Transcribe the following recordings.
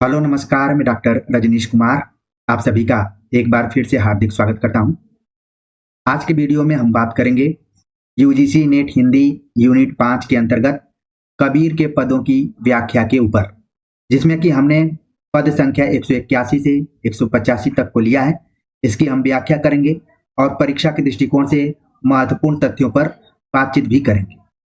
Hello नमस्कार, मैं doctor Rajneesh Kumar आप सभी का एक बार फिर से हार्दिक स्वागत करता हूं। आज के वीडियो में हम बात करेंगे यूजीसी नेट हिंदी यूनिट 5 के अंतर्गत कबीर के पदों की व्याख्या के ऊपर, जिसमें कि हमने पद संख्या 181 से 185 तक को लिया है। इसकी हम व्याख्या करेंगे और परीक्षा के दृष्टिकोण से महत्वपूर्ण तथ्यों पर बातचीत भी करेंगे।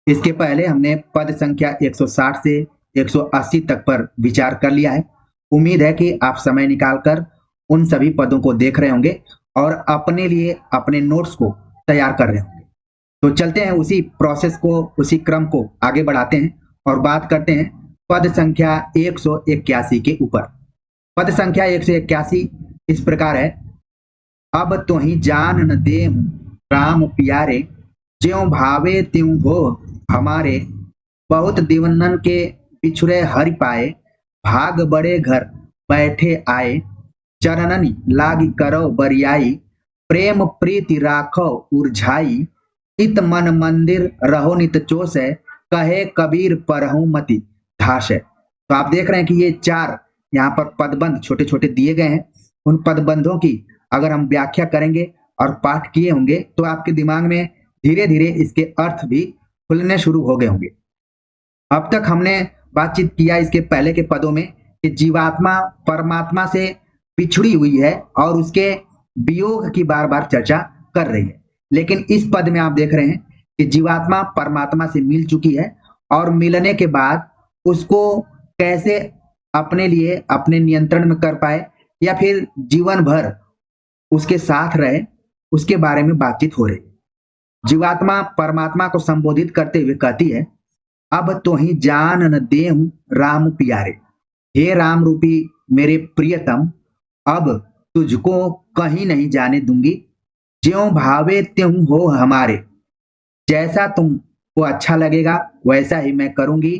इसके पहले हमने पद संख्या 160 से 180 तक पर विचार कर लिया है। उम्मीद है कि आप समय निकालकर उन सभी पदों को देख रहे होंगे और अपने लिए अपने नोट्स को तैयार कर रहे होंगे। तो चलते हैं, उसी प्रोसेस को, उसी क्रम को आगे बढ़ाते हैं और बात करते हैं पद संख्या 181 के ऊपर। पद संख्या 181 इस प्रकार है। अब तो ही जान न देहु राम प्यारे, ज्यों भावे त्यों हो हमारे। बहुत दीवनन के बिछुड़े हरि पाए, भाग बड़े घर बैठे आए। चरणनि लागी करो बरियाई, प्रेम प्रीति राखो उरझाई। इत मन मंदिर रहो नित चोसै, कहे कबीर परहु मति धासै। तो आप देख रहे हैं कि ये चार यहाँ पर पदबंध छोटे छोटे दिए गए हैं। उन पदबंधों की अगर हम व्याख्या करेंगे और पाठ किए होंगे तो आपके दिमाग में धीरे धीरे इसके अर्थ भी खुलने शुरू हो गए होंगे। अब तक हमने बातचीत किया इसके पहले के पदों में कि जीवात्मा परमात्मा से पिछड़ी हुई है और उसके वियोग की बार बार चर्चा कर रही है। लेकिन इस पद में आप देख रहे हैं कि जीवात्मा परमात्मा से मिल चुकी है और मिलने के बाद उसको कैसे अपने लिए अपने नियंत्रण में कर पाए या फिर जीवन भर उसके साथ रहे, उसके बारे में बातचीत हो रही है। जीवात्मा परमात्मा को संबोधित करते हुए कहती है, अब तो ही जान न देहु राम प्यारे। हे राम रूपी मेरे प्रियतम, अब तुझको कहीं नहीं जाने दूंगी। ज्यों भावे त्यों हो हमारे, जैसा तुमको अच्छा लगेगा वैसा ही मैं करूंगी,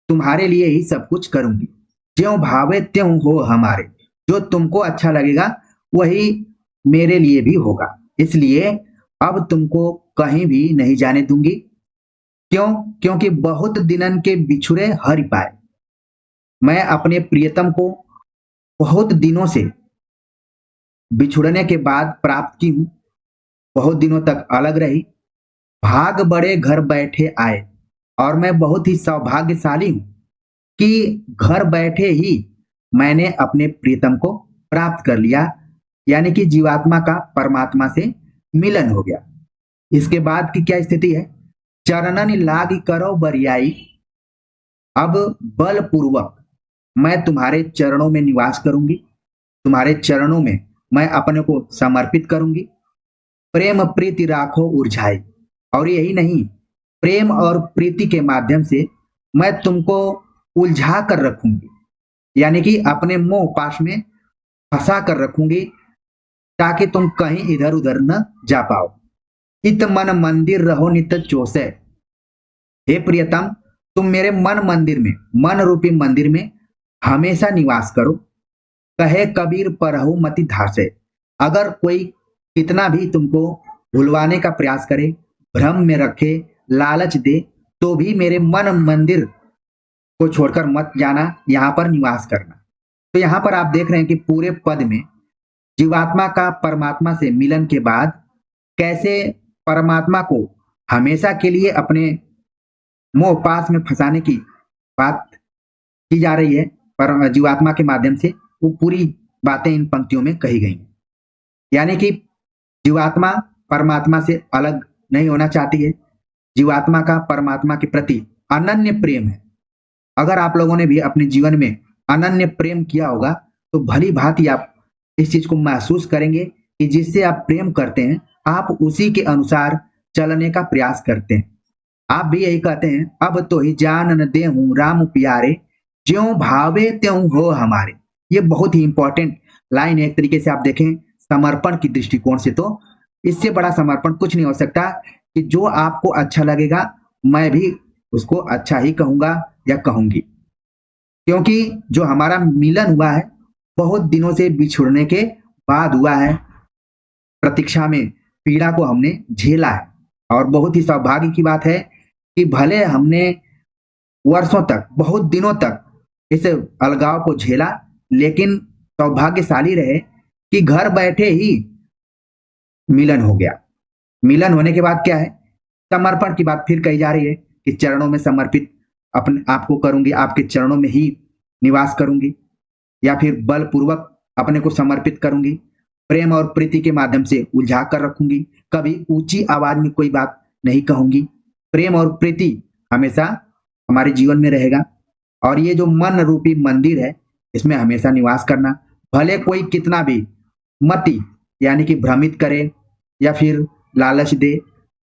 तुम्हारे लिए ही सब कुछ करूंगी। ज्यों भावे त्यों हो हमारे, जो तुमको अच्छा लगेगा वही मेरे लिए भी होगा, इसलिए अब तुमको कहीं भी नहीं जाने दूंगी। क्यों? क्योंकि बहुत दिनन के बिछुड़े हरि पाए। मैं अपने प्रियतम को बहुत दिनों से बिछुड़ने के बाद प्राप्त की हूं, बहुत दिनों तक अलग रही। भाग बड़े घर बैठे आए, और मैं बहुत ही सौभाग्यशाली हूं कि घर बैठे ही मैंने अपने प्रियतम को प्राप्त कर लिया, यानी कि जीवात्मा का परमात्मा से मिलन हो गया। इसके बाद की क्या स्थिति है? चरणन लागी करो बरियाई, अब बलपूर्वक मैं तुम्हारे चरणों में निवास करूंगी, तुम्हारे चरणों में मैं अपने को समर्पित करूंगी। प्रेम प्रीति राखो उरझाई, और यही नहीं, प्रेम और प्रीति के माध्यम से मैं तुमको उलझा कर रखूंगी, यानी कि अपने मोह पाश में फंसा कर रखूंगी ताकि तुम कहीं इधर उधर न जा पाओ। इत मन मंदिर रहो नित चोसै। हे प्रियतम, तुम मेरे मन मंदिर में, मन रूपी मंदिर में हमेशा निवास करो। कहे कबीर परहु मति धासे। अगर कोई कितना भी तुमको भुलवाने का प्रयास करे, भ्रम में रखे, लालच दे, तो भी मेरे मन मंदिर को छोड़कर मत जाना, यहाँ पर निवास करना। तो यहाँ पर आप देख रहे हैं कि पूरे पद में जीवात्मा का परमात्मा से मिलन के बाद कैसे परमात्मा को हमेशा के लिए अपने मोह पास में फंसाने की बात की जा रही है। पर जीवात्मा के माध्यम से वो पूरी बातें इन पंक्तियों में कही गई हैं। यानी कि जीवात्मा परमात्मा से अलग नहीं होना चाहती है। जीवात्मा का परमात्मा के प्रति अनन्य प्रेम है। अगर आप लोगों ने भी अपने जीवन में अनन्य प्रेम किया होगा तो भली भांति आप इस चीज को महसूस करेंगे कि जिससे आप प्रेम करते हैं आप उसी के अनुसार चलने का प्रयास करते हैं। आप भी यही कहते हैं, अब तो ही जान न देहु राम प्यारे, ज्यों भावे त्यों हो हमारे। ये बहुत ही इंपॉर्टेंट लाइन है। एक तरीके से आप देखें समर्पण की दृष्टिकोण से, तो इससे बड़ा समर्पण कुछ नहीं हो सकता कि जो आपको अच्छा लगेगा मैं भी उसको अच्छा ही कहूंगा या कहूंगी। क्योंकि जो हमारा मिलन हुआ है बहुत दिनों से बिछुड़ने के बाद हुआ है, प्रतीक्षा में पीड़ा को हमने झेला है। और बहुत ही सौभाग्य की बात है कि भले हमने वर्षों तक, बहुत दिनों तक इस अलगाव को झेला, लेकिन सौभाग्यशाली रहे कि घर बैठे ही मिलन हो गया। मिलन होने के बाद क्या है, समर्पण की बात फिर कही जा रही है कि चरणों में समर्पित अपने आप को करूंगी, आपके चरणों में ही निवास करूंगी, या फिर बलपूर्वक अपने को समर्पित करूंगी, प्रेम और प्रीति के माध्यम से उलझा कर रखूंगी, कभी ऊंची आवाज में कोई बात नहीं कहूंगी। प्रेम और प्रीति हमेशा हमारे जीवन में रहेगा, और ये जो मन रूपी मंदिर है इसमें हमेशा निवास करना। भले कोई कितना भी मति यानी कि भ्रमित करे या फिर लालच दे,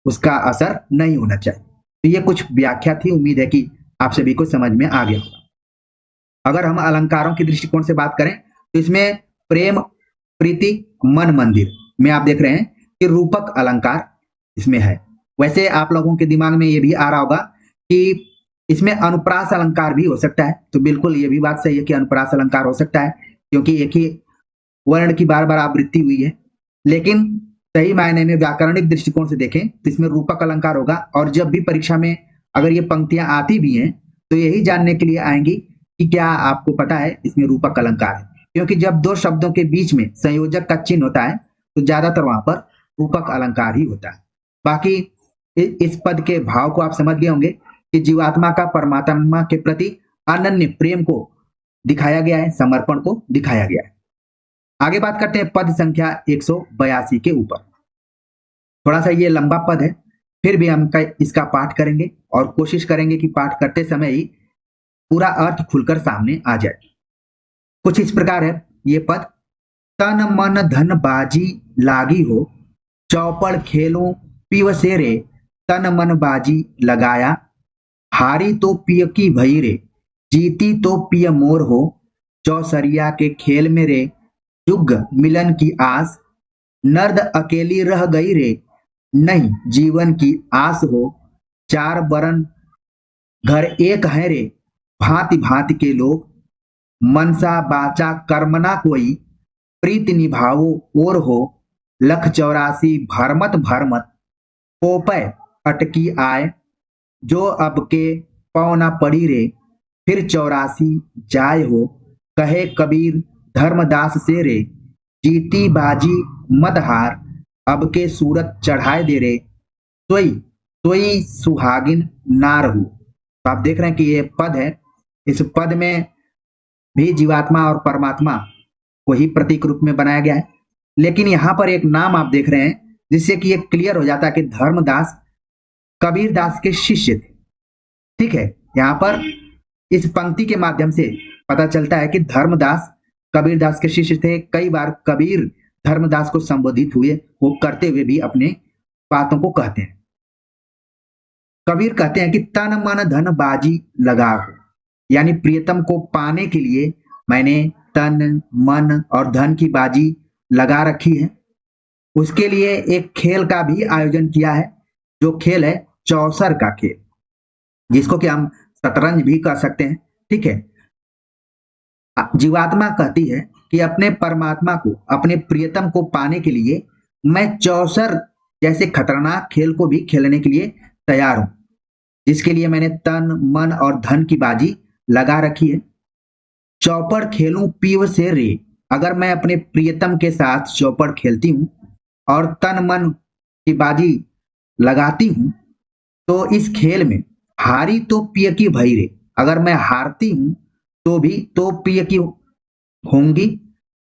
उसका असर नहीं होना चाहिए। तो ये कुछ व्याख्या थी, उम्मीद है कि आप सभी को समझ में आ गया होगा। अगर हम अलंकारों के दृष्टिकोण से बात करें तो इसमें प्रेम, प्रीति, मन, मंदिर में आप देख रहे हैं कि रूपक अलंकार इसमें है। वैसे आप लोगों के दिमाग में ये भी आ रहा होगा कि इसमें अनुप्रास अलंकार भी हो सकता है, तो बिल्कुल ये भी बात सही है कि अनुप्रास अलंकार हो सकता है, क्योंकि एक ही वर्ण की बार बार आवृत्ति हुई है। लेकिन सही मायने में व्याकरणिक दृष्टिकोण से देखें तो इसमें रूपक अलंकार होगा। और जब भी परीक्षा में अगर ये पंक्तियां आती भी हैं तो यही जानने के लिए आएंगी कि क्या आपको पता है इसमें रूपक अलंकार है, क्योंकि जब दो शब्दों के बीच में संयोजक का चिन्ह होता है तो ज्यादातर वहां पर रूपक अलंकार ही होता है। बाकी इस पद के भाव को आप समझ गए होंगे कि जीवात्मा का परमात्मा के प्रति अनन्य प्रेम को दिखाया गया है, समर्पण को दिखाया गया है। आगे बात करते हैं पद संख्या 182 के ऊपर। थोड़ा सा ये लंबा पद है, फिर भी हम इसका पाठ करेंगे और कोशिश करेंगे कि पाठ करते समय ही पूरा अर्थ खुलकर सामने आ जाए। कुछ इस प्रकार है ये पद। तन मन धन बाजी लागी हो, चौपड़ खेलों पीव से रे, तन मन बाजी लगाया, हारी तो पिय की भई रे, जीती तो पिय मोर हो, चौसरिया के खेल में रे, जुग मिलन की आस, नर्द अकेली रह गई रे, नहीं जीवन की आस हो, चार बरन घर एक है रे, भांति भांति के लोग, मनसा बाचा कर्मना कोई, प्रीति निभावो और हो, लख 84 भरमत भरमत, पोपय अटकी आए, जो अब के पौना पड़ी रे, फिर 84 जाय हो, कहे कबीर धर्मदास से रे, जीती बाजी मत हार, अब के सूरत चढ़ाए दे रे, सोई सोई सुहागिन नार हो। तो आप देख रहे हैं कि ये पद है, इस पद में भी जीवात्मा और परमात्मा को ही प्रतीक रूप में बनाया गया है। लेकिन यहां पर एक नाम आप देख रहे हैं जिससे कि ये क्लियर हो जाता है कि धर्मदास कबीर दास के शिष्य थे। ठीक है, यहाँ पर इस पंक्ति के माध्यम से पता चलता है कि धर्मदास कबीर दास के शिष्य थे। कई बार कबीर धर्मदास को संबोधित हुए, वो करते हुए भी अपने बातों को कहते हैं। कबीर कहते हैं कि तन मन धन बाजी लगा हो, यानी प्रियतम को पाने के लिए मैंने तन मन और धन की बाजी लगा रखी है। उसके लिए एक खेल का भी आयोजन किया है, जो खेल है चौसर का खेल, जिसको कि हम शतरंज भी कह सकते हैं। ठीक है, जीवात्मा कहती है कि अपने परमात्मा को, अपने प्रियतम को पाने के लिए मैं चौसर जैसे खतरनाक खेल को भी खेलने के लिए तैयार हूं, जिसके लिए मैंने तन मन और धन की बाजी लगा रखी है। चौपड़ खेलूं पीव से रे, अगर मैं अपने प्रियतम के साथ चौपड़ खेलती हूं और तन मन की बाजी लगाती हूं, तो इस खेल में हारी तो पिय की भई रे, अगर मैं हारती हूं तो भी तो पिय की होंगी,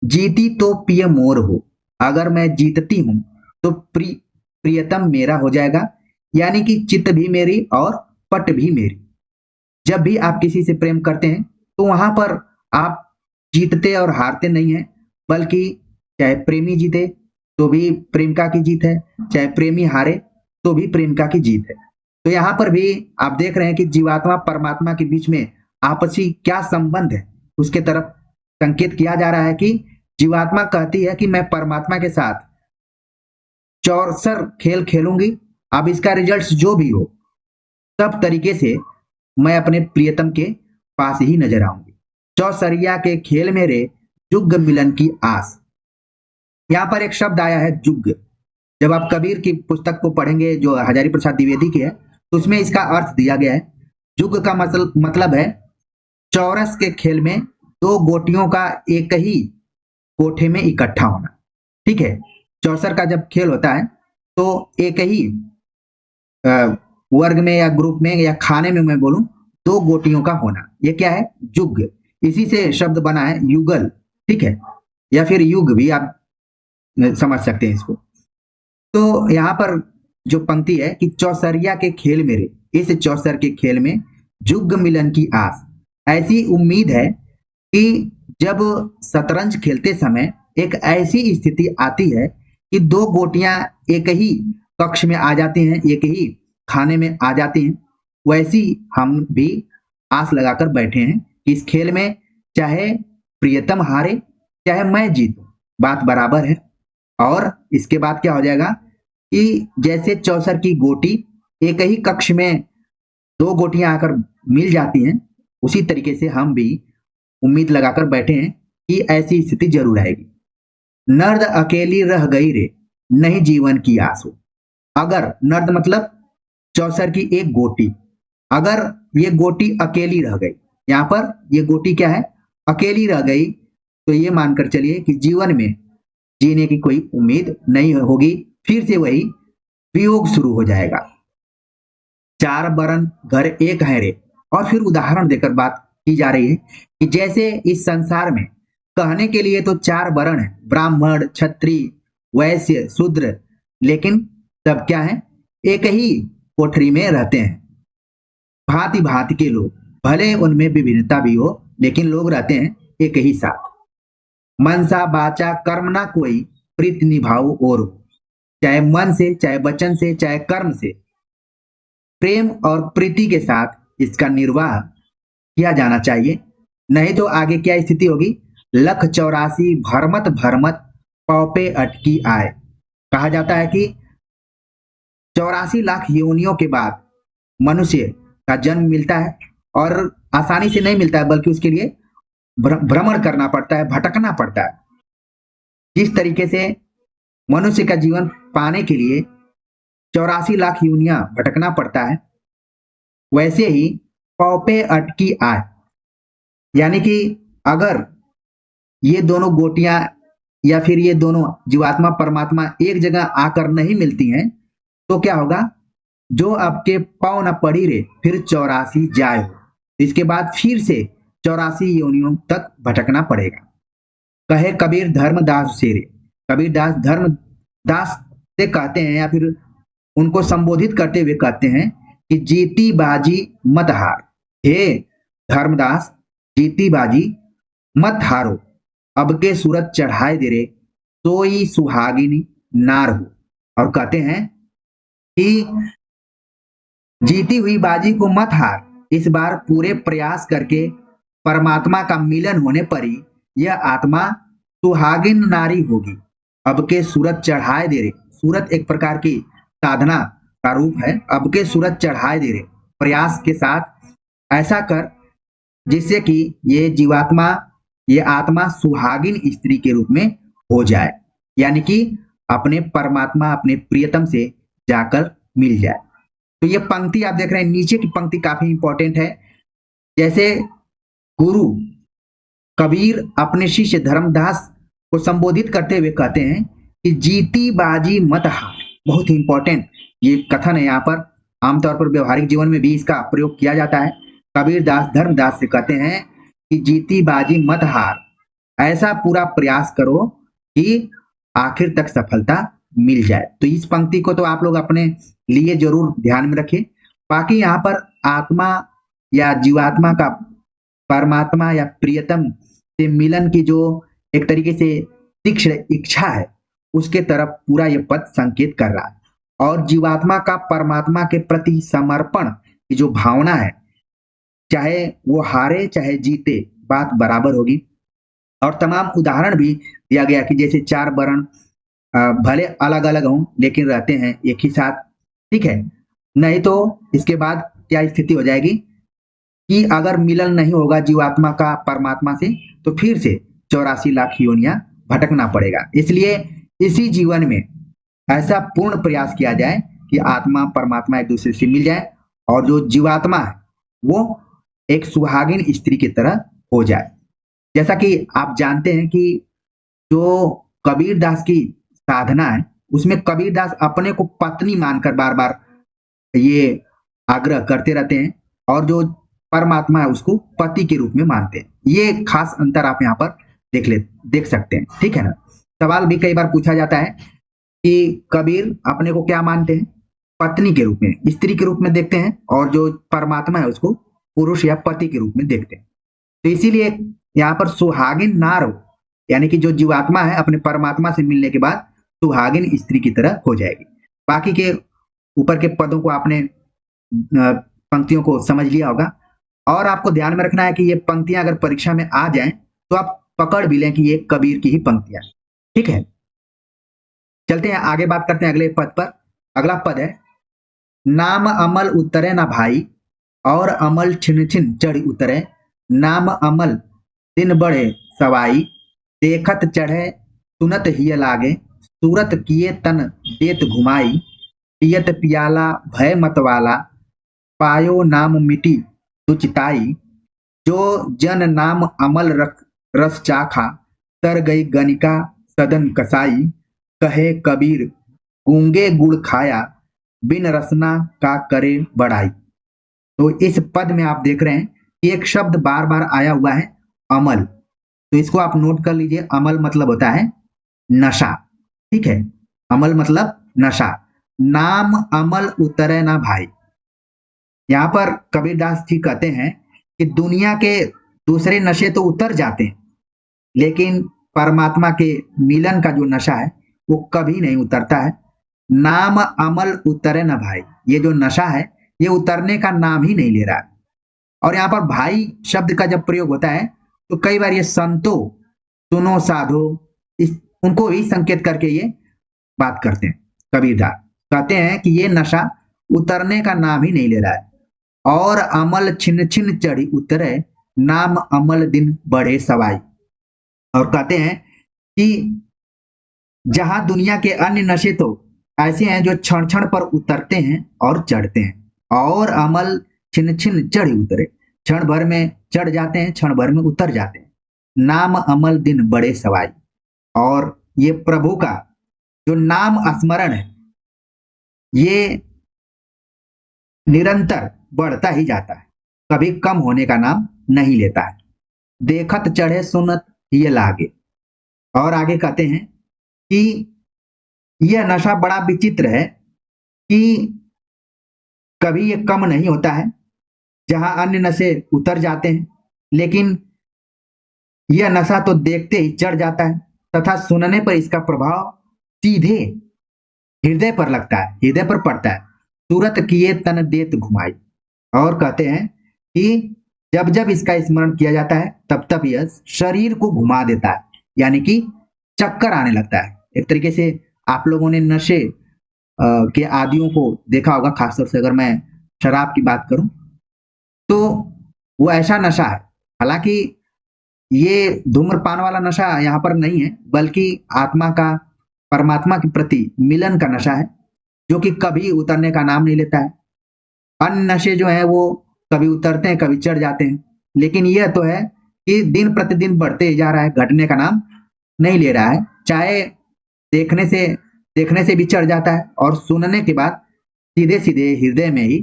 जीती तो पिय मोर हो, अगर मैं जीतती हूं तो प्रियतम मेरा हो जाएगा, यानी कि चित्त भी मेरी और पट भी मेरी। जब भी आप किसी से प्रेम करते हैं तो वहां पर आप जीतते और हारते नहीं हैं, बल्कि चाहे प्रेमी जीते तो भी प्रेमिका की जीत है, चाहे प्रेमी हारे तो भी प्रेमिका की जीत है। तो यहाँ पर भी आप देख रहे हैं कि जीवात्मा परमात्मा के बीच में आपसी क्या संबंध है, उसके तरफ संकेत किया जा रहा है कि जीवात्मा कहती है कि मैं परमात्मा के साथ चौसर खेल खेलूंगी, अब इसका रिजल्ट जो भी हो, सब तरीके से मैं अपने प्रियतम के पास ही नजर आऊंगी। चौसरिया के खेल में रे, जुग मिलन की आस। यहाँ पर एक शब्द आया है जुग। जब आप कबीर की पुस्तक को पढ़ेंगे जो हजारी प्रसाद द्विवेदी की है, तो उसमें इसका अर्थ दिया गया है। जुग का मतलब है चौरस के खेल में दो गोटियों का एक ही कोठे में इकट्ठा होना। ठीक है, चौसर का जब खेल होता है तो एक ही वर्ग में या ग्रुप में या खाने में मैं बोलूं दो गोटियों का होना, ये क्या है? युग। इसी से शब्द बना है युगल। ठीक है, या फिर युग भी आप समझ सकते हैं इसको। तो यहाँ पर जो पंक्ति है कि चौसरिया के खेल मेरे, इस चौसर के खेल में युग मिलन की आस। ऐसी उम्मीद है कि जब शतरंज खेलते समय एक ऐसी स्थिति आती है कि दो गोटियां एक ही कक्ष में आ जाती हैं, एक ही खाने में आ जाती हैं, वैसी हम भी आस लगाकर बैठे हैं कि इस खेल में चाहे प्रियतम हारे चाहे मैं जीतूं, बात बराबर है। और इसके बाद क्या हो जाएगा कि जैसे चौसर की गोटी एक ही कक्ष में दो गोटियां आकर मिल जाती हैं, उसी तरीके से हम भी उम्मीद लगाकर बैठे हैं कि ऐसी स्थिति जरूर आएगी। नर्द अकेली रह गई रे, नहीं जीवन की आस हो। अगर नर्द मतलब चौसर की एक गोटी, अगर ये गोटी अकेली रह गई, यहां पर ये गोटी क्या है? अकेली रह गई, तो ये मानकर चलिए कि जीवन में जीने की कोई उम्मीद नहीं होगी, फिर से वही वियोग शुरू हो जाएगा। चार बरन घर एक है रे। और फिर उदाहरण देकर बात की जा रही है कि जैसे इस संसार में कहने के लिए तो चार वर्ण है, ब्राह्मण, क्षत्रिय, वैश्य, शूद्र, लेकिन सब क्या है? एक ही कोठरी में रहते हैं। भांति भांति के लोग, भले उनमें विभिन्नता भी हो, लेकिन लोग रहते हैं एक ही साथ। मनसा बाचा कर्म ना कोई, प्रीत निभाओ और हो। चाहे मन से, चाहे वचन से, चाहे कर्म से, प्रेम और प्रीति के साथ इसका निर्वाह किया जाना चाहिए। नहीं तो आगे क्या स्थिति होगी? लख 84 भरमत भरमत पौपे अटकी आए। कहा जाता है कि 84 लाख योनियों के बाद मनुष्य का जन्म मिलता है, और आसानी से नहीं मिलता है, बल्कि उसके लिए भ्रमण करना पड़ता है, भटकना पड़ता है। जिस तरीके से मनुष्य का जीवन पाने के लिए 84 लाख योनियां भटकना पड़ता है, वैसे ही पौपे अटकी आए, यानी कि अगर ये दोनों गोटियां या फिर ये दोनों जीवात्मा परमात्मा एक जगह आकर नहीं मिलती हैं, तो क्या होगा? जो आपके पाँव न पड़ी रे, फिर 84 जाए हो। इसके बाद फिर से 84 योनियों तक भटकना पड़ेगा। कहे कबीर धर्मदास से रे। कबीर दास धर्मदास से कहते हैं, या फिर उनको संबोधित करते हुए कहते हैं कि जीती बाजी मत हार। हे धर्मदास, जीती बाजी मत हारो, अब के सूरत चढ़ाए दे रे, सोई सुहागिनी नार हो। और कहते हैं कि जीती हुई बाजी को मत हार, इस बार पूरे प्रयास करके परमात्मा का मिलन होने पर ही यह आत्मा सुहागिन नारी होगी। अब के सूरत चढ़ाए दे रे, सूरत एक प्रकार की साधना का रूप है। अब के सूरत चढ़ाए दे रे, प्रयास के साथ ऐसा कर जिससे कि ये जीवात्मा, ये आत्मा सुहागिन स्त्री के रूप में हो जाए, यानी कि अपने परमात्मा, अपने प्रियतम से जाकर मिल जाए। तो ये पंक्ति आप देख रहे हैं, नीचे की पंक्ति काफी इंपॉर्टेंट है। जैसे गुरु कबीर अपने शिष्य धर्मदास को संबोधित करते हुए कहते हैं कि जीती बाजी मत हार। बहुत ही इंपॉर्टेंट ये कथन है। यहाँ पर आमतौर पर व्यवहारिक जीवन में भी इसका प्रयोग किया जाता है। कबीर दास धर्मदास से कहते हैं कि जीती बाजी मत हार, ऐसा पूरा प्रयास करो कि आखिर तक सफलता मिल जाए। तो इस पंक्ति को तो आप लोग अपने लिए जरूर ध्यान में रखें। बाकी यहाँ पर आत्मा या जीवात्मा का परमात्मा या प्रियतम से मिलन की जो एक तरीके से तीक्ष्ण इच्छा है, उसके तरफ पूरा ये पद संकेत कर रहा है। और जीवात्मा का परमात्मा के प्रति समर्पण की जो भावना है, चाहे वो हारे चाहे जीते, बात बराबर होगी। और तमाम उदाहरण भी दिया गया कि जैसे चार वर्ण भले अलग अलग हों लेकिन रहते हैं एक ही साथ। ठीक है, नहीं तो इसके बाद क्या स्थिति हो जाएगी कि अगर मिलन नहीं होगा जीवात्मा का परमात्मा से, तो फिर से 84 लाख योनियां भटकना पड़ेगा। इसलिए इसी जीवन में ऐसा पूर्ण प्रयास किया जाए कि आत्मा परमात्मा एक दूसरे से मिल जाए, और जो जीवात्मा है वो एक सुहागिन स्त्री की तरह हो जाए। जैसा कि आप जानते हैं कि जो कबीरदास की साधना है, उसमें कबीरदास अपने को पत्नी मानकर बार बार ये आग्रह करते रहते हैं, और जो परमात्मा है उसको पति के रूप में मानते हैं। ये खास अंतर आप यहाँ पर देख सकते हैं, ठीक है ना। सवाल भी कई बार पूछा जाता है कि कबीर अपने को क्या मानते हैं, पत्नी के रूप में, स्त्री के रूप में देखते हैं, और जो परमात्मा है उसको पुरुष या पति के रूप में देखते हैं। तो इसीलिए यहाँ पर सुहागिन नार हो, यानी कि जो जीवात्मा है अपने परमात्मा से मिलने के बाद सुहागिन स्त्री की तरह हो जाएगी। बाकी के ऊपर के पदों को आपने पंक्तियों को समझ लिया होगा, और आपको ध्यान में रखना है कि ये पंक्तियां अगर परीक्षा में आ जाएं तो आप पकड़ भी लें कि ये कबीर की ही पंक्तियां, ठीक है। चलते हैं आगे, बात करते हैं अगले पद पर। अगला पद है, नाम अमल उतरे ना भाई, और अमल छिन छिन चढ़ उतरे, नाम अमल दिन बढ़े सवाई, देखत चढ़े सुनत हिय लागे, सूरत किए तन देत घुमाई, पियत पियाला भय मतवाला, पायो नाम मिटी दुचिताई, जो जन नाम अमल रस चाखा, तर गई गनिका सदन कसाई, कहे कबीर गूंगे गुड़ खाया, बिन रसना का करे बढ़ाई। तो इस पद में आप देख रहे हैं कि एक शब्द बार बार आया हुआ है, अमल। तो इसको आप नोट कर लीजिए, अमल मतलब होता है नशा, ठीक है। अमल मतलब नशा। नाम अमल उतरे ना भाई, यहाँ पर कबीरदास जी कहते हैं कि दुनिया के दूसरे नशे तो उतर जाते हैं, लेकिन परमात्मा के मिलन का जो नशा है वो कभी नहीं उतरता है। नाम अमल उतरे ना भाई, ये जो नशा है ये उतरने का नाम ही नहीं ले रहा है। और यहाँ पर भाई शब्द का जब प्रयोग होता है तो कई बार ये संतो, सुनो साधो, इस उनको भी संकेत करके ये बात करते हैं। कबीरदास कहते हैं कि ये नशा उतरने का नाम ही नहीं ले रहा है, और अमल छिन छिन चढ़ी उतरे, नाम अमल दिन बढ़े सवाई। और कहते हैं कि जहां दुनिया के अन्य नशे तो ऐसे हैं जो क्षण क्षण पर उतरते हैं और चढ़ते हैं, और अमल छिन छिन चढ़ी उतरे, क्षण भर में चढ़ जाते हैं, क्षण भर में उतर जाते हैं, नाम अमल दिन बढ़े सवाई। और ये प्रभु का जो नाम स्मरण है ये निरंतर बढ़ता ही जाता है, कभी कम होने का नाम नहीं लेता है। देखत चढ़े सुनत ये लागे। और आगे कहते हैं कि यह नशा बड़ा विचित्र है कि कभी ये कम नहीं होता है, जहां अन्य नशे उतर जाते हैं, लेकिन यह नशा तो देखते ही चढ़ जाता है, तथा सुनने पर इसका प्रभाव सीधे हृदय पर लगता है, हृदय पर पड़ता है। सूरत किए तन देत घुमाई। और कहते हैं कि जब जब इसका स्मरण किया जाता है तब तब यह शरीर को घुमा देता है, यानी कि चक्कर आने लगता है। एक तरीके से आप लोगों ने नशे के आदियों को देखा होगा, खासतौर से अगर मैं शराब की बात करूं तो वो ऐसा नशा है, हालांकि ये धूम्रपान वाला नशा यहाँ पर नहीं है, बल्कि आत्मा का परमात्मा के प्रति मिलन का नशा है, जो कि कभी उतरने का नाम नहीं लेता है। अन्य नशे जो है वो कभी उतरते हैं, कभी चढ़ जाते हैं, लेकिन यह तो है कि दिन प्रतिदिन बढ़ते ही जा रहा है, घटने का नाम नहीं ले रहा है। चाहे देखने से भी चढ़ जाता है, और सुनने के बाद सीधे सीधे हृदय में ही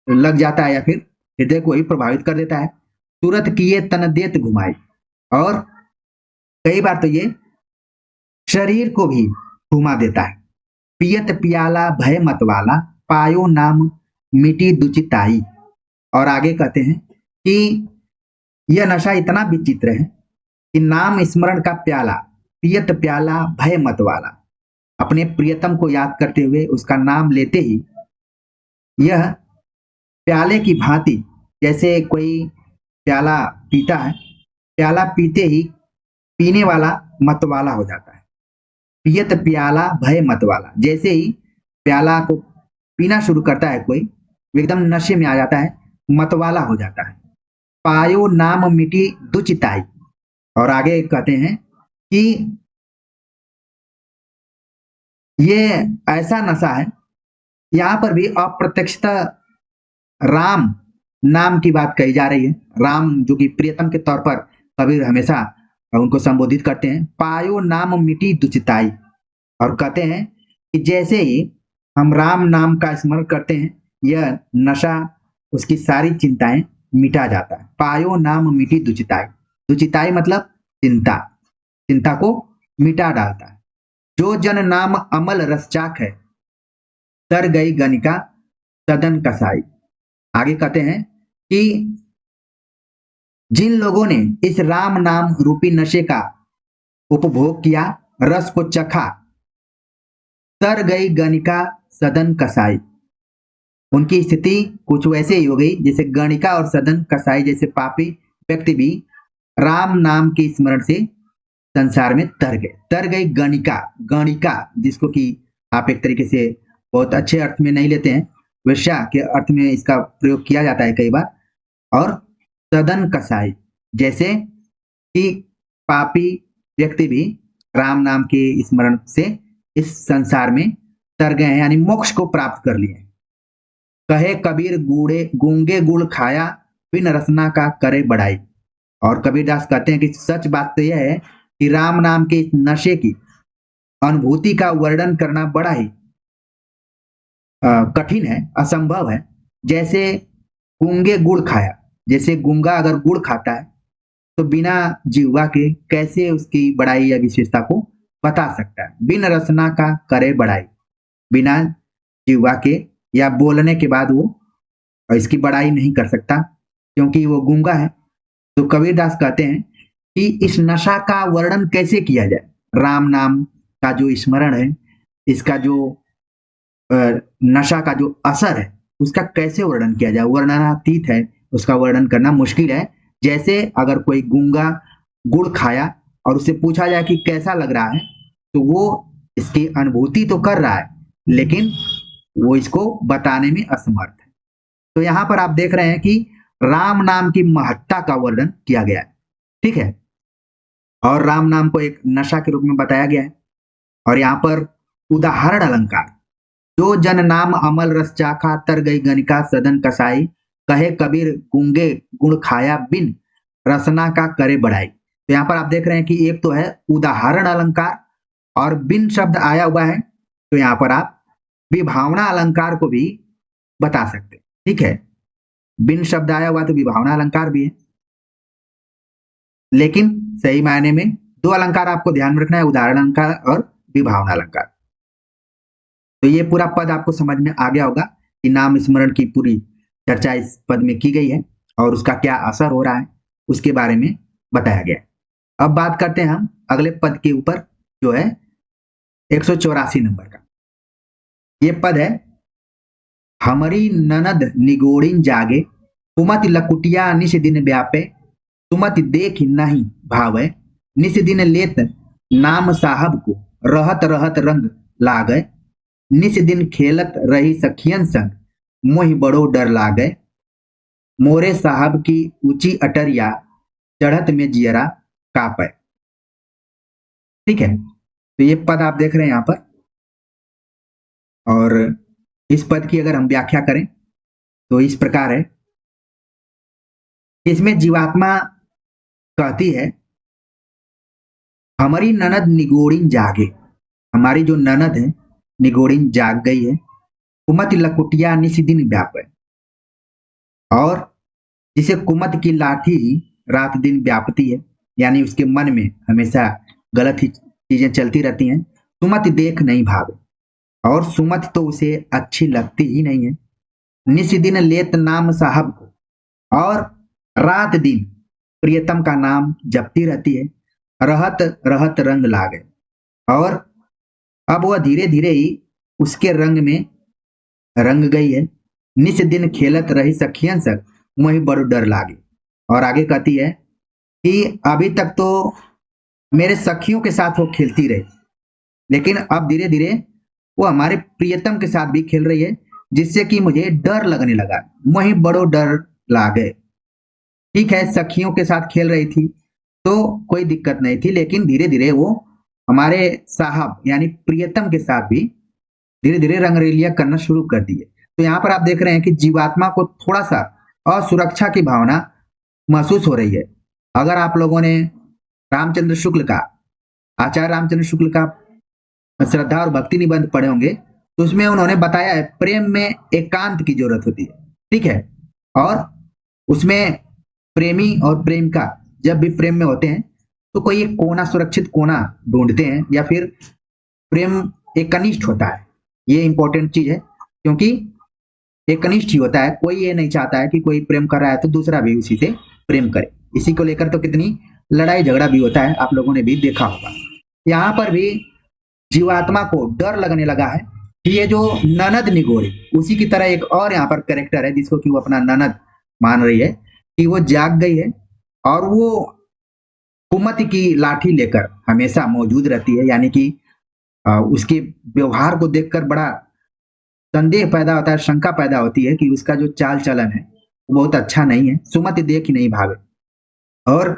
लग जाता है, या फिर हृदय को ही प्रभावित कर देता है। सूरत किए तन देत घुमाई। और कई बार तो ये शरीर को भी घुमा देता है। पियत पियाला भय मतवाला, पायो नाम मिटी दुचिताई। और आगे कहते हैं कि यह नशा इतना विचित्र है कि नाम स्मरण का प्याला, पियत प्याला भय मतवाला, अपने प्रियतम को याद करते हुए उसका नाम लेते ही यह प्याले की भांति, जैसे कोई प्याला पीता है, प्याला पीते ही पीने वाला मतवाला हो जाता है। पियत प्याला भय मतवाला, जैसे ही प्याला को पीना शुरू करता है कोई, एकदम नशे में आ जाता है, मतवाला हो जाता है। पायो नाम मिटी दुचिताई। और आगे कहते हैं कि ये ऐसा नशा है, यहां पर भी अप्रत्यक्षता राम नाम की बात कही जा रही है। राम जो कि प्रियतम के तौर पर कबीर हमेशा उनको संबोधित करते हैं। पायो नाम मिटी दुचिताई, और कहते हैं कि जैसे ही हम राम नाम का स्मरण करते हैं, यह नशा, उसकी सारी चिंताएं मिटा जाता है। पायो नाम मिटी दुचिताई, दुचिताई मतलब चिंता, चिंता को मिटा डालता है। जो जन नाम अमल रस चाख है, तर गई गनिका सदन कसाई। आगे कहते हैं कि जिन लोगों ने इस राम नाम रूपी नशे का उपभोग किया, रस को चखा, तर गई गणिका सदन कसाई, उनकी स्थिति कुछ वैसे ही हो गई जैसे गणिका और सदन कसाई जैसे पापी व्यक्ति भी राम नाम के स्मरण से संसार में तर गए। तर गई गणिका, गणिका जिसको कि आप एक तरीके से बहुत अच्छे अर्थ में नहीं लेते हैं, वेश्या के अर्थ में इसका प्रयोग किया जाता है कई बार। और सदन कसाई, जैसे कि पापी व्यक्ति भी राम नाम के स्मरण से इस संसार में तर गए हैं, यानी मोक्ष को प्राप्त कर लिए। कहे कबीर गूढ़े गूंगे गुड़ खाया, बिन रसना का करे बड़ाई। और कबीरदास कहते हैं कि सच बात तो यह है कि राम नाम के इस नशे की अनुभूति का वर्णन करना बड़ा ही कठिन है, असंभव है। जैसे गूंगे गुड़ खाया, जैसे गूंगा अगर गुड़ खाता है तो बिना जिह्वा के कैसे उसकी बड़ाई या विशेषता को बता सकता है। बिन रसना का करे बड़ाई, बिना जिह्वा के या बोलने के बाद वो इसकी बड़ाई नहीं कर सकता क्योंकि वो गूंगा है। तो कबीरदास कहते हैं कि इस नशा का वर्णन कैसे किया जाए। राम नाम का जो स्मरण है, इसका जो नशा का जो असर है, उसका कैसे वर्णन किया जाए। वर्णनातीत है, उसका वर्णन करना मुश्किल है। जैसे अगर कोई गूंगा गुड़ खाया और उससे पूछा जाए कि कैसा लग रहा है, तो वो इसकी अनुभूति तो कर रहा है लेकिन वो इसको बताने में असमर्थ है। तो यहां पर आप देख रहे हैं कि राम नाम की महत्ता का वर्णन किया गया है, ठीक है, और राम नाम को एक नशा के रूप में बताया गया है। और यहाँ पर उदाहरण अलंकार, जो जन नाम अमल रस चाखा, तर गई गणिका सदन कसाई, कहे कबीर गूंगे गुण खाया, बिन रसना का करे बढ़ाई। तो यहाँ पर आप देख रहे हैं कि एक तो है उदाहरण अलंकार और बिन शब्द आया हुआ है, तो यहाँ पर आप विभावना अलंकार को भी बता सकते हैं, ठीक है। बिन शब्द आया हुआ तो विभावना अलंकार भी है, लेकिन सही मायने में दो अलंकार आपको ध्यान में रखना है, उदाहरण अलंकार और विभावना अलंकार। तो ये पूरा पद आपको समझ में आ गया होगा कि नाम स्मरण की पूरी चर्चा इस पद में की गई है और उसका क्या असर हो रहा है उसके बारे में बताया गया है। अब बात करते हैं हम अगले पद के ऊपर, जो है 184 नंबर का। ये पद है, हमारी ननद निगोड़िन जागे, कुमति लकुटिया निश दिन व्यापे, तुमति देख नहीं भावे, निश दिन लेत नाम साहब को, रहत रहत रंग लागे, निश दिन खेलत रही सखियन संग, मोहि बड़ो डर लागे, मोरे साहब की ऊंची अटरिया, चढ़त में जियरा कापे। ठीक है, तो ये पद आप देख रहे हैं यहां पर, और इस पद की अगर हम व्याख्या करें तो इस प्रकार है, इसमें जीवात्मा कहती है, हमारी ननद निगोड़िन जागे, हमारी जो ननद है निगोड़िन जाग गई है, कुमत लकुटिया निस दिन व्यापे, और जिसे कुमत की लाठी रात दिन व्यापती है, यानी उसके मन में हमेशा गलत ही चीजें चलती रहती हैं। सुमत देख नहीं भावे, और सुमत तो उसे अच्छी लगती ही नहीं है। निस दिन लेत नाम साहब को, और रात दिन प्रियतम का नाम जपती रहती है। रहत रहत रंग लागे, और अब वह धीरे धीरे ही उसके रंग में रंग गई है। निस दिन खेलत रही सखियन सक, मोहि बड़ो डर लागे, और आगे कहती है कि अभी तक तो मेरे सखियों के साथ वो खेलती रही, लेकिन अब धीरे धीरे वो हमारे प्रियतम के साथ भी खेल रही है, जिससे कि मुझे डर लगने लगा, मोहि बड़ो डर लागे। ठीक है, सखियों के साथ खेल रही थी तो कोई दिक्कत नहीं थी, लेकिन धीरे धीरे वो हमारे साहब यानी प्रियतम के साथ भी धीरे धीरे रंगरेलिया करना शुरू कर दिए। तो यहाँ पर आप देख रहे हैं कि जीवात्मा को थोड़ा सा असुरक्षा की भावना महसूस हो रही है। अगर आप लोगों ने रामचंद्र शुक्ल का, आचार्य रामचंद्र शुक्ल का श्रद्धा और भक्ति निबंध पढ़े होंगे, तो उसमें उन्होंने बताया है प्रेम में एकांत की जरूरत होती है, ठीक है। और उसमें प्रेमी और प्रेमिका जब भी प्रेम में होते हैं तो कोई एक कोना, सुरक्षित कोना ढूंढते हैं, या फिर प्रेम एक कनिष्ठ होता है। ये इंपॉर्टेंट चीज है, क्योंकि एक कनिष्ठ ही होता है। कोई ये नहीं चाहता है कि कोई प्रेम कर रहा है तो दूसरा भी उसी से प्रेम करे। इसी को लेकर तो कितनी लड़ाई झगड़ा भी होता है, आप लोगों ने भी देखा होगा। यहाँ पर भी जीवात्मा को डर लगने लगा है कि ये जो ननद निगोरी, उसी की तरह एक और यहाँ पर कैरेक्टर है जिसको कि वो अपना ननद मान रही है, कि वो जाग गई है और वो कुमति की लाठी लेकर हमेशा मौजूद रहती है। यानी कि उसके व्यवहार को देखकर बड़ा संदेह पैदा होता है, शंका पैदा होती है कि उसका जो चाल चलन है वो बहुत अच्छा नहीं है। सुमति देख ही नहीं भावे, और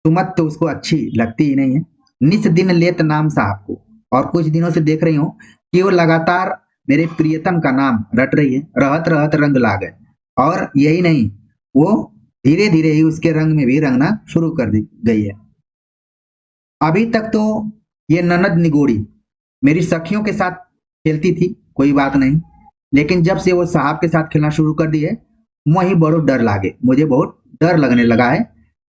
सुमत तो उसको अच्छी लगती ही नहीं है। निस दिन लेत नाम साहब को, और कुछ दिनों से देख रही हूँ कि वो लगातार मेरे प्रियतम का नाम रट रही है। रहत रहत रंग ला गए, और यही नहीं, वो धीरे धीरे ही उसके रंग में भी रंगना शुरू कर दी गई है। अभी तक तो ये ननद निगोड़ी मेरी सखियों के साथ खेलती थी, कोई बात नहीं, लेकिन जब से वो साहब के साथ खेलना शुरू कर दी है, वही बड़ो डर लागे, मुझे बहुत डर लगने लगा है।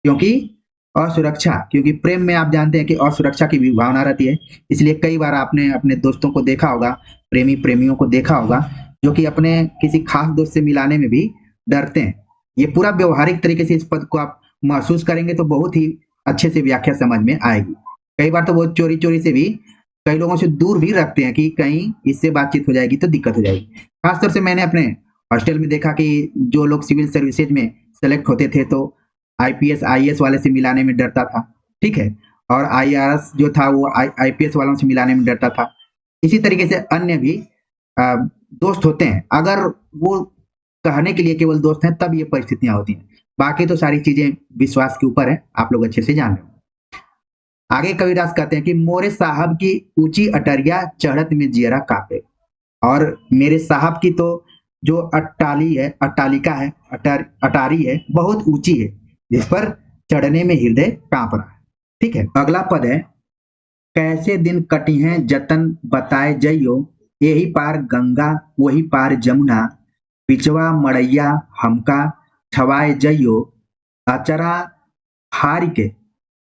क्योंकि असुरक्षा, क्योंकि प्रेम में आप जानते हैं कि असुरक्षा की भी भावना रहती है। इसलिए कई बार आपने अपने दोस्तों को देखा होगा, प्रेमी प्रेमियों को देखा होगा, जो कि अपने किसी खास दोस्त से मिलाने में भी डरते हैं। ये पूरा व्यवहारिक तरीके से इस पद को आप महसूस करेंगे तो बहुत ही अच्छे से व्याख्या समझ में आएगी। कई बार तो वो चोरी चोरी से भी कई लोगों से दूर भी रखते हैं कि कहीं इससे बातचीत हो जाएगी तो दिक्कत हो जाएगी। खासतौर से मैंने अपने हॉस्टल में देखा कि जो लोग सिविल सर्विसेज में सेलेक्ट होते थे तो आईपीएस आईएएस वाले से मिलाने में डरता था, ठीक है, और आईआरएस जो था वो आईपीएस वालों से मिलाने में डरता था। इसी तरीके से अन्य भी दोस्त होते हैं, अगर वो कहने के लिए केवल दोस्त हैं तब ये परिस्थितियां होती हैं। बाकी तो सारी चीजें विश्वास के ऊपर है, आप लोग अच्छे से जान रहे हो। आगे कबीरदास कहते हैं कि मोरे साहब की ऊंची अटरिया चढ़त में जियरा कापे, और मेरे साहब की तो जो अट्टाली है, अट्टालिका है, अटारी है, बहुत ऊंची है, जिस पर चढ़ने में हृदय कांप रहा है। ठीक है, अगला पद है, कैसे दिन कटी हैं जतन बताए जइयो, यही पार गंगा वही पार जमुना, बिचवा मड़ैया हमका छवाए जइयो, अचरा हार के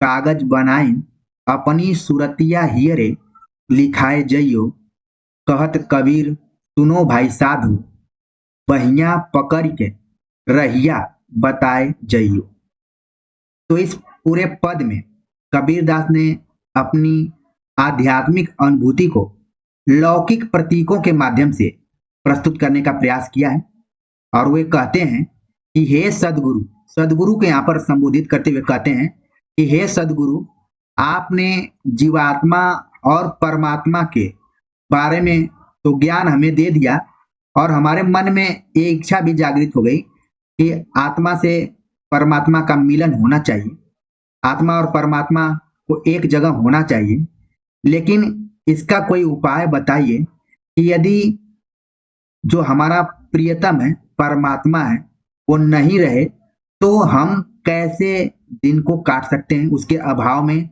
कागज बनाई अपनी सुरतिया हियरे लिखाए जइयो, कहत कबीर सुनो भाई साधु, बहिया पकड़ के रहिया बताए जइयो। तो इस पूरे पद में कबीरदास ने अपनी आध्यात्मिक अनुभूति को लौकिक प्रतीकों के माध्यम से प्रस्तुत करने का प्रयास किया है। और वे कहते हैं कि हे सदगुरु, सदगुरु को यहाँ पर संबोधित करते हुए कहते हैं कि हे सदगुरु, आपने जीवात्मा और परमात्मा के बारे में तो ज्ञान हमें दे दिया, और हमारे मन में ये इच्छा भी जागृत हो गई कि आत्मा से परमात्मा का मिलन होना चाहिए, आत्मा और परमात्मा को एक जगह होना चाहिए। लेकिन इसका कोई उपाय बताइए कि यदि जो हमारा प्रियतम है, परमात्मा है, वो नहीं रहे तो हम कैसे दिन को काट सकते हैं, उसके अभाव में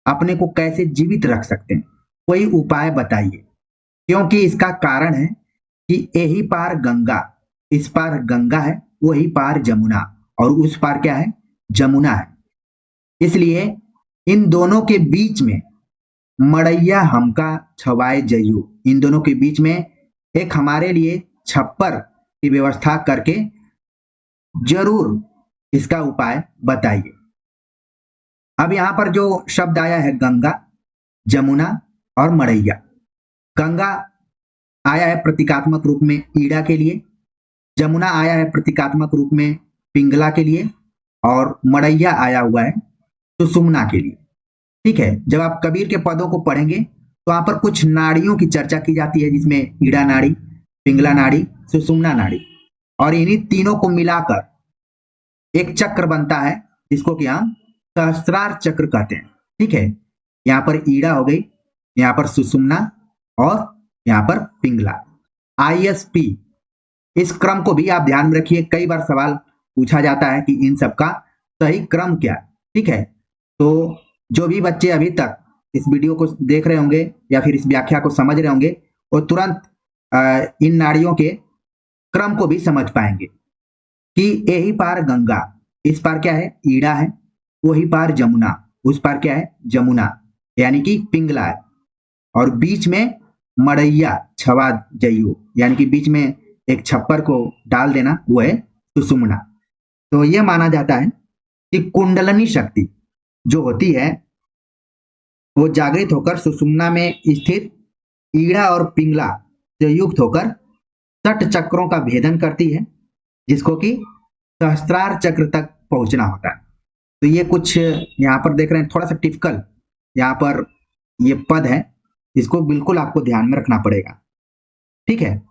अपने को कैसे जीवित रख सकते हैं, कोई उपाय बताइए। क्योंकि इसका कारण है कि यही पार गंगा, इस पार गंगा है, वही पार जमुना, और उस पार क्या है, जमुना है। इसलिए इन दोनों के बीच में मड़ैया हमका छवाए जइयो, इन दोनों के बीच में एक हमारे लिए छप्पर की व्यवस्था करके जरूर इसका उपाय बताइए। अब यहां पर जो शब्द आया है गंगा, जमुना और मड़ैया, गंगा आया है प्रतीकात्मक रूप में ईड़ा के लिए, जमुना आया है प्रतीकात्मक रूप में पिंगला के लिए, और मड़ैया आया हुआ है सुषुम्ना के लिए। ठीक है, जब आप कबीर के पदों को पढ़ेंगे तो वहां पर कुछ नाड़ियों की चर्चा की जाती है, जिसमें ईड़ा नाड़ी, पिंगला नाड़ी, सुषुम्ना नाड़ी, और इन्हीं तीनों को मिलाकर एक चक्र बनता है जिसको कि हम सहस्रार चक्र कहते हैं। ठीक है, यहाँ पर ईड़ा हो गई, यहाँ पर सुषुम्ना, और यहाँ पर पिंगला, ISP। इस क्रम को भी आप ध्यान में रखिए, कई बार सवाल पूछा जाता है कि इन सब का सही क्रम क्या है। ठीक है, तो जो भी बच्चे अभी तक इस वीडियो को देख रहे होंगे या फिर इस व्याख्या को समझ रहे होंगे, वो तुरंत इन नाड़ियों के क्रम को भी समझ पाएंगे कि यही पार गंगा, इस पार क्या है, ईड़ा है, वही पार जमुना, उस पार क्या है, जमुना, यानी कि पिंगला है, और बीच में मड़ैया छवा जइयो, यानी कि बीच में एक छप्पर को डाल देना, वो है सुषुम्ना। तो यह माना जाता है कि कुंडलनी शक्ति जो होती है वो जागृत होकर सुषुम्ना में स्थित ईड़ा और पिंगला से युक्त होकर 6 चक्रों का भेदन करती है, जिसको कि सहस्त्रार चक्र तक पहुंचना होता है। तो ये कुछ यहाँ पर देख रहे हैं, थोड़ा सा टिपिकल यहाँ पर ये पद है, इसको बिल्कुल आपको ध्यान में रखना पड़ेगा। ठीक है,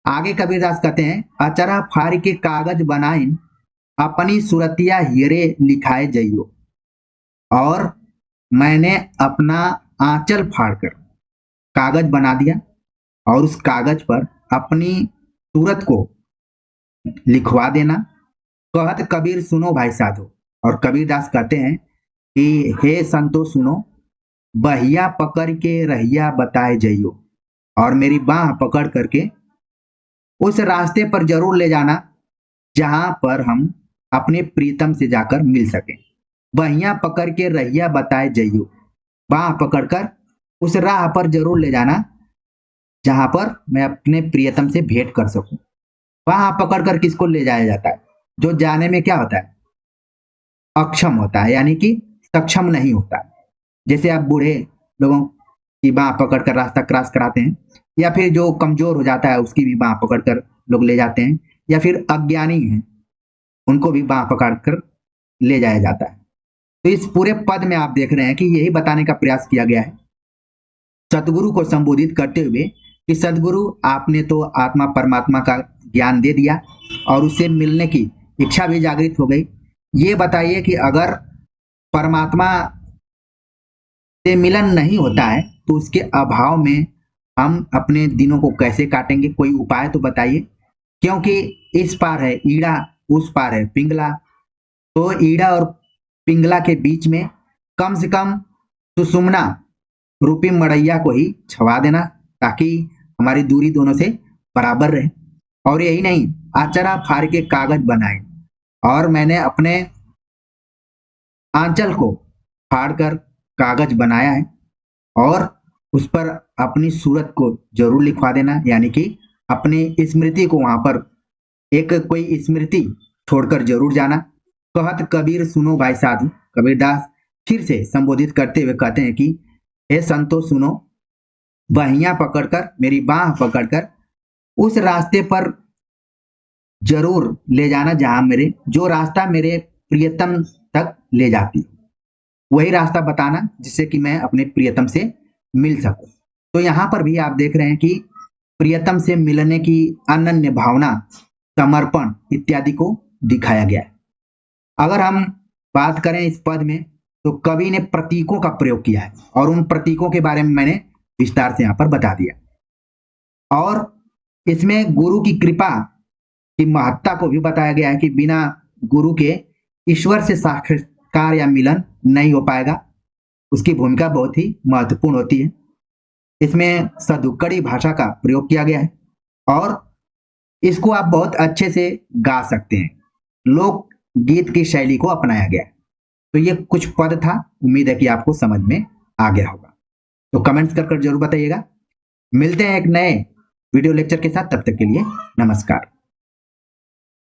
आगे कबीरदास कहते हैं, अचरा फारी के कागज बनाइन अपनी सुरतिया हीरे लिखाए जइयो, और मैंने अपना आंचल फाड़कर कागज बना दिया और उस कागज पर अपनी सूरत को लिखवा देना। कहत कबीर सुनो भाई साधो, और कबीरदास कहते हैं कि हे संतो सुनो, बहिया पकड़ के रहिया बताए जइयो, और मेरी बाह पकड़ करके उस रास्ते पर जरूर ले जाना जहां पर हम अपने प्रीतम से जाकर मिल सके। बहिया पकड़ के रहिया बताए जइयो, बाह पकड़कर उस राह पर जरूर ले जाना जहां पर मैं अपने प्रियतम से भेंट कर सकूं। बाह पकड़कर किसको ले जाया जाता है? जो जाने में क्या होता है, अक्षम होता है, यानी कि सक्षम नहीं होता। जैसे आप बूढ़े लोगों की बाह पकड़कर रास्ता क्रॉस कराते हैं, या फिर जो कमजोर हो जाता है उसकी भी बाह पकड़कर लोग ले जाते हैं, या फिर अज्ञानी हैं उनको भी बाह पकड़कर ले जाया जाता है। तो इस पूरे पद में आप देख रहे हैं कि यही बताने का प्रयास किया गया है सदगुरु को संबोधित करते हुए कि सदगुरु आपने तो आत्मा परमात्मा का ज्ञान दे दिया और उससे मिलने की इच्छा भी जागृत हो गई। ये बताइए कि अगर परमात्मा से मिलन नहीं होता है तो उसके अभाव में हम अपने दिनों को कैसे काटेंगे? कोई उपाय तो बताइए, क्योंकि इस पार है ईड़ा, उस पार है पिंगला, तो ईड़ा और पिंगला के बीच में कम से कम सुषुम्ना रूपी मड़ैया को ही छवा देना ताकि हमारी दूरी दोनों से बराबर रहे। और यही नहीं, आचरा फाड़ के कागज बनाए, और मैंने अपने आंचल को फाड़कर कागज बनाया है और उस पर अपनी सूरत को जरूर लिखवा देना, यानी कि अपनी स्मृति को वहां पर एक कोई स्मृति छोड़कर जरूर जाना। कहत कबीर सुनो भाई साधु, कबीरदास फिर से संबोधित करते हुए कहते हैं कि हे संतो सुनो, बहिया पकड़कर, मेरी बाह पकड़कर उस रास्ते पर जरूर ले जाना जहां मेरे, जो रास्ता मेरे प्रियतम तक ले जाती, वही रास्ता बताना जिससे कि मैं अपने प्रियतम से मिल सकूं। तो यहां पर भी आप देख रहे हैं कि प्रियतम से मिलने की अनन्य भावना, समर्पण इत्यादि को दिखाया गया है। अगर हम बात करें इस पद में तो कवि ने प्रतीकों का प्रयोग किया है और उन प्रतीकों के बारे में मैंने विस्तार से यहां पर बता दिया। और इसमें गुरु की कृपा की महत्ता को भी बताया गया है कि बिना गुरु के ईश्वर से साक्षात्कार या मिलन नहीं हो पाएगा। उसकी भूमिका बहुत ही महत्वपूर्ण होती है। इसमें सदुक्कड़ी भाषा का प्रयोग किया गया है और इसको आप बहुत अच्छे से गा सकते हैं। लोक गीत की शैली को अपनाया गया है। तो ये कुछ पद था, उम्मीद है कि आपको समझ में आ गया होगा। तो कमेंट्स कर जरूर बताइएगा। मिलते हैं एक नए वीडियो लेक्चर के साथ, तब तक के लिए नमस्कार।